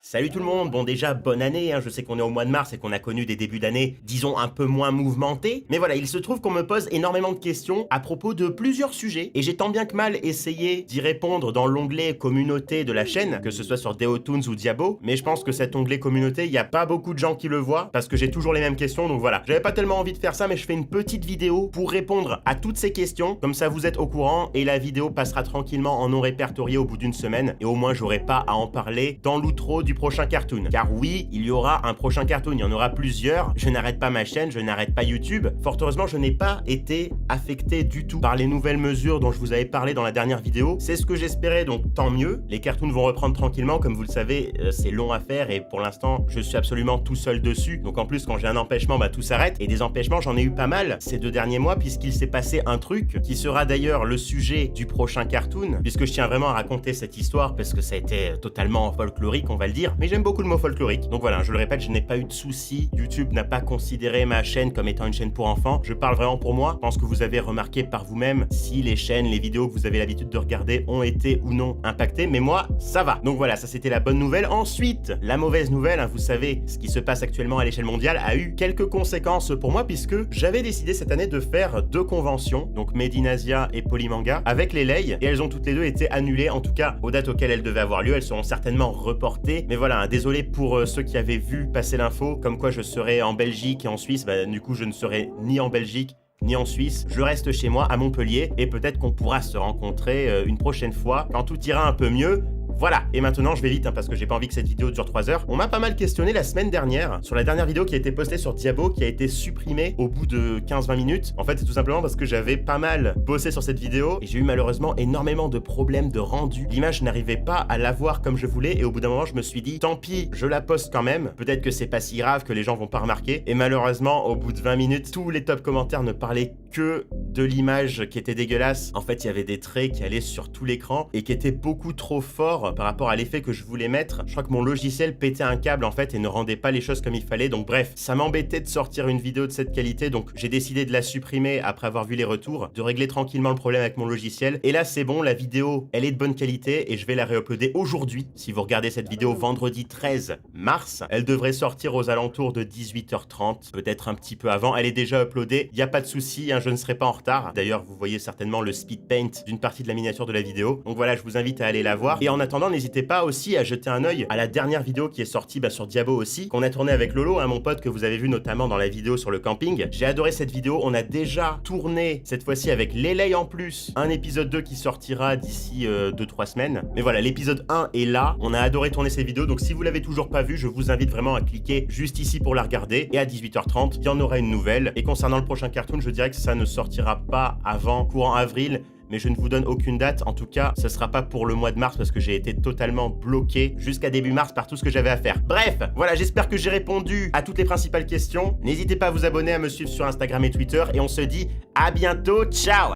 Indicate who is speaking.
Speaker 1: Salut tout le monde, bon déjà bonne année, je sais qu'on est au mois de mars et qu'on a connu des débuts d'année, disons un peu moins mouvementés, mais voilà, il se trouve qu'on me pose énormément de questions à propos de plusieurs sujets, et j'ai tant bien que mal essayé d'y répondre dans l'onglet communauté de la chaîne, que ce soit sur Deotoons ou Diabo, mais je pense que cet onglet communauté, il n'y a pas beaucoup de gens qui le voient, parce que j'ai toujours les mêmes questions, donc voilà. J'avais pas tellement envie de faire ça, mais je fais une petite vidéo pour répondre à toutes ces questions, comme ça vous êtes au courant, et la vidéo passera tranquillement en non répertorié au bout d'une semaine, et au moins j'aurai pas à en parler dans l'outro du prochain cartoon. Car oui, il y aura un prochain cartoon, il y en aura plusieurs, je n'arrête pas ma chaîne, je n'arrête pas YouTube. Fort heureusement, je n'ai pas été affecté du tout par les nouvelles mesures dont je vous avais parlé dans la dernière vidéo. C'est ce que j'espérais, donc tant mieux. Les cartoons vont reprendre tranquillement, comme vous le savez, c'est long à faire et pour l'instant, je suis absolument tout seul dessus. Donc en plus, quand j'ai un empêchement, tout s'arrête. Et des empêchements, j'en ai eu pas mal ces 2 derniers mois, puisqu'il s'est passé un truc qui sera d'ailleurs le sujet du prochain cartoon, puisque je tiens vraiment à raconter cette histoire, parce que ça a été totalement folklorique, on va le dire. Mais j'aime beaucoup le mot folklorique. Donc voilà, je le répète, je n'ai pas eu de soucis. YouTube n'a pas considéré ma chaîne comme étant une chaîne pour enfants. Je parle vraiment pour moi. Je pense que vous avez remarqué par vous-même si les chaînes, les vidéos que vous avez l'habitude de regarder ont été ou non impactées. Mais moi, ça va. Donc voilà, ça c'était la bonne nouvelle. Ensuite, la mauvaise nouvelle, vous savez, ce qui se passe actuellement à l'échelle mondiale a eu quelques conséquences pour moi, puisque j'avais décidé cette année de faire 2 conventions, donc Made in Asia et Polymanga, avec les Lei, et elles ont toutes les 2 été annulées, en tout cas aux dates auxquelles elles devaient avoir lieu. Elles seront certainement reportées. Mais voilà, désolé pour ceux qui avaient vu passer l'info, comme quoi je serais en Belgique et en Suisse. Du coup, je ne serai ni en Belgique ni en Suisse, je reste chez moi à Montpellier et peut-être qu'on pourra se rencontrer une prochaine fois quand tout ira un peu mieux. Voilà, et maintenant je vais vite parce que j'ai pas envie que cette vidéo dure 3 heures. On m'a pas mal questionné la semaine dernière sur la dernière vidéo qui a été postée sur Diabo, qui a été supprimée au bout de 15-20 minutes. En fait, c'est tout simplement parce que j'avais pas mal bossé sur cette vidéo et j'ai eu malheureusement énormément de problèmes de rendu. L'image, je n'arrivais pas à la voir comme je voulais et au bout d'un moment, je me suis dit, tant pis, je la poste quand même. Peut-être que c'est pas si grave, que les gens vont pas remarquer. Et malheureusement, au bout de 20 minutes, tous les top commentaires ne parlaient que de l'image qui était dégueulasse. En fait, il y avait des traits qui allaient sur tout l'écran et qui étaient beaucoup trop forts par rapport à l'effet que je voulais mettre. Je crois que mon logiciel pétait un câble en fait et ne rendait pas les choses comme il fallait. Donc bref, ça m'embêtait de sortir une vidéo de cette qualité, donc j'ai décidé de la supprimer après avoir vu les retours, de régler tranquillement le problème avec mon logiciel. Et là, c'est bon, la vidéo, elle est de bonne qualité et je vais la réuploader aujourd'hui. Si vous regardez cette vidéo vendredi 13 mars, elle devrait sortir aux alentours de 18h30, peut-être un petit peu avant. Elle est déjà uploadée, il n'y a pas de souci, je ne serai pas en retard. D'ailleurs, vous voyez certainement le speed paint d'une partie de la miniature de la vidéo. Donc voilà, je vous invite à aller la voir. Et en attendant, n'hésitez pas aussi à jeter un œil à la dernière vidéo qui est sortie sur Diabo aussi, qu'on a tourné avec Lolo, mon pote que vous avez vu notamment dans la vidéo sur le camping. J'ai adoré cette vidéo, on a déjà tourné cette fois-ci avec les Lei en plus, un épisode 2 qui sortira d'ici 2-3 semaines. Mais voilà, l'épisode 1 est là, on a adoré tourner ces vidéos, donc si vous l'avez toujours pas vu, je vous invite vraiment à cliquer juste ici pour la regarder. Et à 18h30, il y en aura une nouvelle. Et concernant le prochain cartoon, je dirais que ça ne sortira pas avant courant avril, mais je ne vous donne aucune date. En tout cas, ce sera pas pour le mois de mars parce que j'ai été totalement bloqué jusqu'à début mars par tout ce que j'avais à faire. Bref, voilà, j'espère que j'ai répondu à toutes les principales questions. N'hésitez pas à vous abonner, à me suivre sur Instagram et Twitter et on se dit à bientôt, ciao!